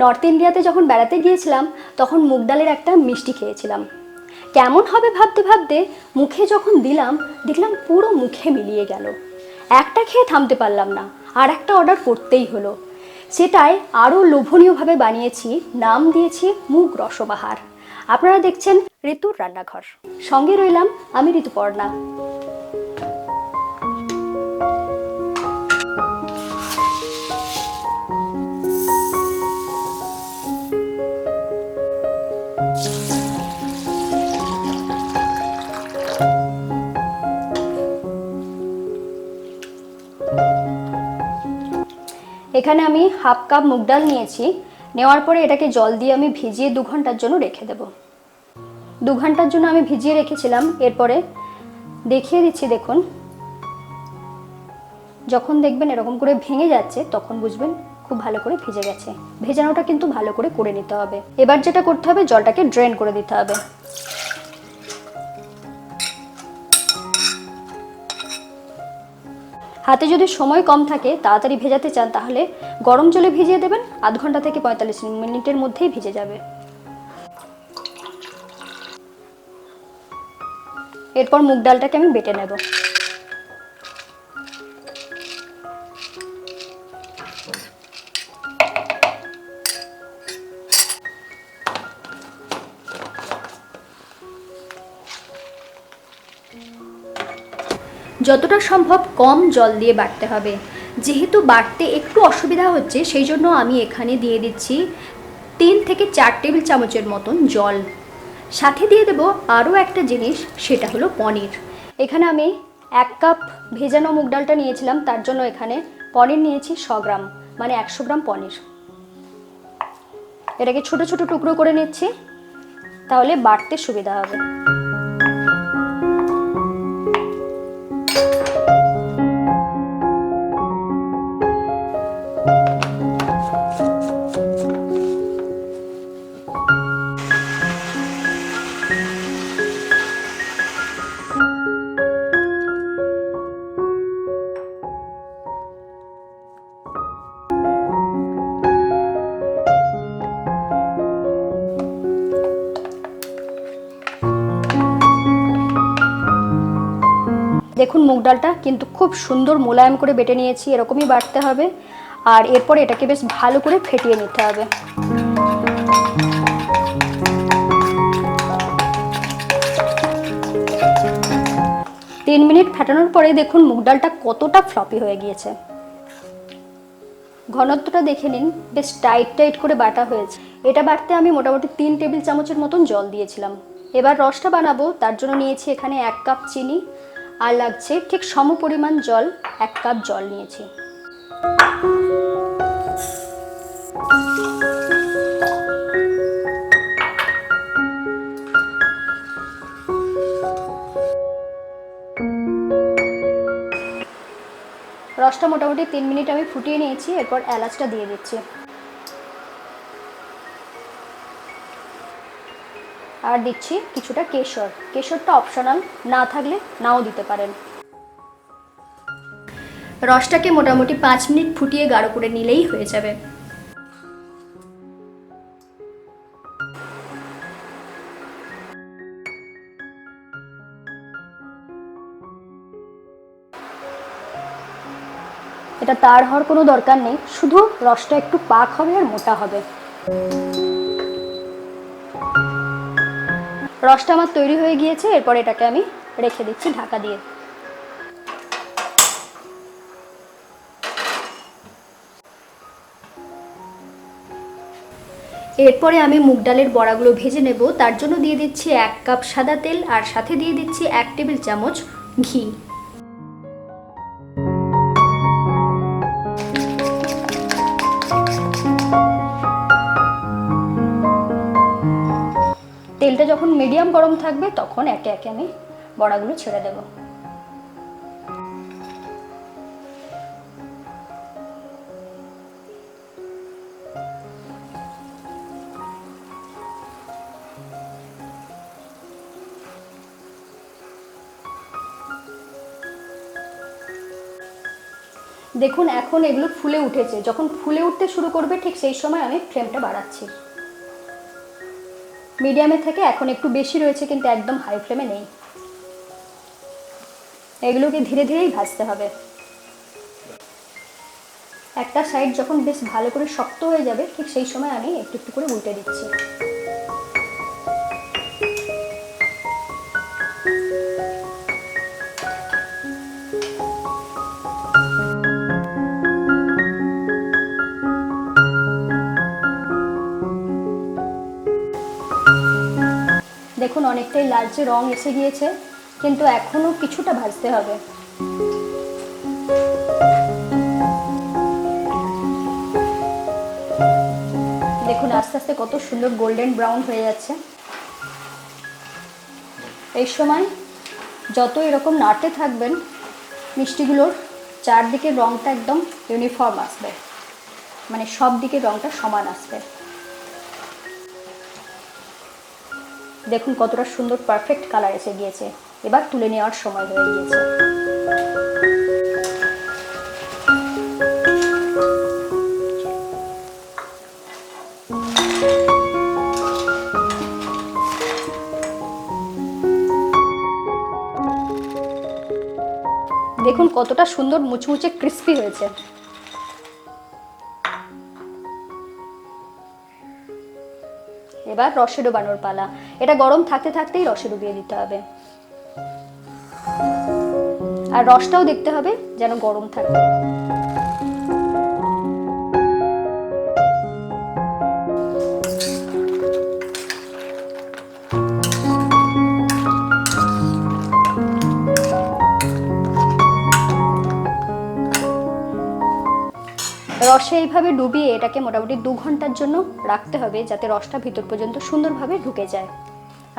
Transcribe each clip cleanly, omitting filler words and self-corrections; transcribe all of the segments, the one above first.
North ইন্ডিয়াতে যখন বেড়াতে গিয়েছিলাম তখন মুগ ডালের একটা মিষ্টি খেয়েছিলাম। কেমন হবে ভাবতে ভাবতে মুখে যখন দিলাম দেখলাম পুরো মুখে মিলিয়ে গেল। একটা খেয়ে থামতে পারলাম না, আর একটা অর্ডার করতেই হলো। সেটাই আরও লোভনীয়ভাবে বানিয়েছি, নাম দিয়েছি মুগ রসবাহার। আপনারা দেখছেন ঋতুর রান্নাঘর, সঙ্গে রইলাম আমি ঋতুপর্ণা। এখানে আমি হাফ কাপ মুগ ডাল নিয়েছি। নেওয়ার পরে এটাকে জল দিয়ে আমি ভিজিয়ে 2 ঘন্টার জন্য রেখে দেব। 2 ঘন্টার জন্য আমি ভিজিয়ে রেখেছিলাম। এরপরে দেখিয়ে দিচ্ছি, দেখুন যখন দেখবেন এরকম করে ভেঙে যাচ্ছে তখন বুঝবেন খুব ভালো করে ভিজে গেছে। ভেজানোটা কিন্তু ভালো করে করে নিতে হবে। এবার যেটা করতে হবে, জলটাকে ড্রেন করে দিতে হবে। হাতে যদি সময় কম থাকে, তাড়াতাড়ি ভেজাতে চান, তাহলে গরম জলে ভিজিয়ে দেবেন। আধ ঘন্টা থেকে 45 মিনিটের মধ্যেই ভিজে যাবে। এরপর মুগ ডালটাকে আমি বেটে নেব। যতটা সম্ভব কম জল দিয়ে বাটতে হবে। যেহেতু বাটতে একটু অসুবিধা হচ্ছে, সেই জন্য আমি এখানে দিয়ে দিচ্ছি 3 থেকে 4 টেবিল চামচের মতন জল। সাথে দিয়ে দেব আরও একটা জিনিস, সেটা হলো পনির। এখানে আমি 1 কাপ ভেজানো মুগ ডালটা নিয়েছিলাম, তার জন্য এখানে পনির নিয়েছি 100 গ্রাম, মানে 100 গ্রাম পনির। এটাকে ছোট ছোট টুকরো করে নিচ্ছি, তাহলে বাটতে সুবিধা হবে। দেখুন মুগ ডালটা কিন্তু খুব সুন্দর মোলায়েম করে বেটে নিয়েছি, এরকমই বাটতে হবে। আর এরপর এটাকে বেশ ভালো করে ফেটিয়ে নিতে হবে। তিন মিনিট ফেটানোর পরে দেখুন মুগ ডালটা কতটা ফ্লপি হয়ে গিয়েছে। ঘনত্বটা দেখে নিন, বেশ টাইট টাইট করে বাটা হয়েছে। এটা বাটতে আমি মোটামুটি 3 টেবিল চামচের মতন জল দিয়েছিলাম। এবার রসটা বানাবো, তার জন্য নিয়েছি এখানে 1 কাপ চিনি, আর লাগছে ঠিক সম পরিমাণ জল, 1 কাপ জল নিয়েছি। রসটা মোটামুটি 3 মিনিট আমি ফুটিয়ে নিয়েছি। এরপর এলাচটা দিয়ে দিচ্ছি, আর দিচ্ছি কিছুটা কেশর। কেশরটা অপশনাল, না থাকলে নাও দিতে পারেন। রসটাকে মোটামুটি 5 মিনিট ফুটিয়ে গাঢ় করে নিলেই হয়ে যাবে। এটা তার হওয়ার কোনো দরকার নেই, শুধু রসটা একটু পাক হবে আর মোটা হবে। রসটা আমার তৈরি হয়ে গিয়েছে। এরপর এটাকে আমি রেখে দিচ্ছি ঢাকা দিয়ে। এরপরে আমি মুগ ডালের বড়াগুলো ভেজে নেব। তার জন্য দিয়ে দিচ্ছি 1 কাপ সাদা তেল, আর সাথে দিয়ে দিচ্ছি 1 টেবিল চামচ ঘি। তেলটা যখন মিডিয়াম গরম থাকবে তখন একে একে আমি বড়াগুলো ছেড়ে দেব। দেখুন এখন এগুলো ফুলে উঠেছে, যখন ফুলে উঠতে শুরু করবে ঠিক সেই সময় আমি ফ্লেমটা বাড়াচ্ছি। মিডিয়ামে থেকে এখন একটু বেশি রয়েছে, কিন্তু একদম হাই ফ্লেমে নেই। এগুলোকে ধীরে ধীরেই ভাজতে হবে। একটা সাইড যখন বেশ ভালো করে শক্ত হয়ে যাবে ঠিক সেই সময় আমি একটু একটু করে উল্টে দিচ্ছি। দেখুন অনেকটাই লালচে রং এসে গিয়েছে, কিন্তু এখনো কিছুটা ভাজতে হবে। দেখুন আস্তে আস্তে কত সুন্দর গোল্ডেন ব্রাউন হয়ে যাচ্ছে। এই সময় যত এরকম নাড়তে থাকবেন মিষ্টিগুলোর চারদিকের রঙটা একদম ইউনিফর্ম আসবে, মানে সব দিকের রঙটা সমান আসবে। দেখুন কতটা সুন্দর পারফেক্ট কালার এসে গিয়েছে। এবার তুলে নেওয়ার সময় হয়ে গিয়েছে। দেখুন কতটা সুন্দর মুচমুচে ক্রিস্পি হয়েছে। এবার রসে ডোবানোর পালা। এটা গরম থাকতে থাকতেই রসে ডুবিয়ে দিতে হবে, আর রসটাও দেখতে হবে যেন গরম থাকে। রসে এইভাবে ডুবিয়ে এটাকে মোটামুটি 2 ঘন্টার জন্য রাখতে হবে, যাতে রসটা ভিতর পর্যন্ত সুন্দরভাবে ঢুকে যায়।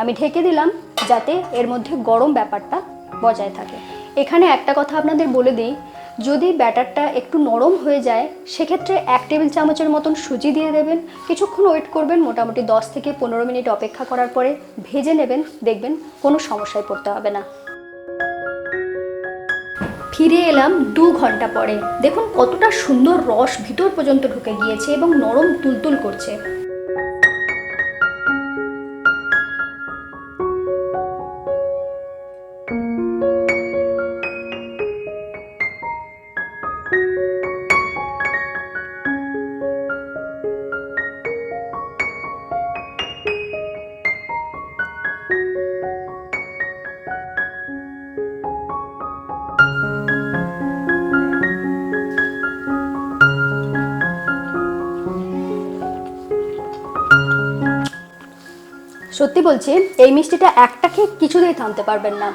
আমি ঢেকে দিলাম যাতে এর মধ্যে গরম ব্যাপারটা বজায় থাকে। এখানে একটা কথা আপনাদের বলে দিই, যদি ব্যাটারটা একটু নরম হয়ে যায় সেক্ষেত্রে 1 টেবিল চামচের মতন সুজি দিয়ে দেবেন। কিছুক্ষণ ওয়েট করবেন, মোটামুটি 10 থেকে 15 মিনিট অপেক্ষা করার পরে ভেজে নেবেন, দেখবেন কোনো সমস্যায় পড়তে হবে না। ফিরে এলাম 2 ঘন্টা পরে। দেখুন কতটা সুন্দর রস ভিতর পর্যন্ত ঢুকে গিয়েছে এবং নরম তুলতুল করছে। সত্যি বলছি এই মিষ্টিটা একটা খেয়ে কিছুতেই থামতে পারবেন না।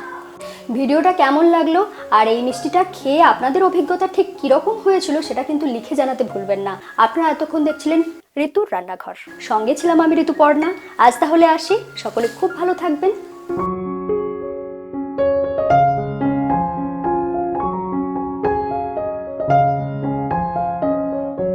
ভিডিওটা কেমন লাগলো আর এই মিষ্টিটা খেয়ে আপনাদের অভিজ্ঞতা ঠিক কীরকম হয়েছিল সেটা কিন্তু লিখে জানাতে ভুলবেন না। আপনারা এতক্ষণ দেখছিলেন ঋতুর রান্নাঘর, সঙ্গে ছিলাম আমি ঋতুপর্ণা। আজ তাহলে আসি, সকলে খুব ভালো থাকবেন।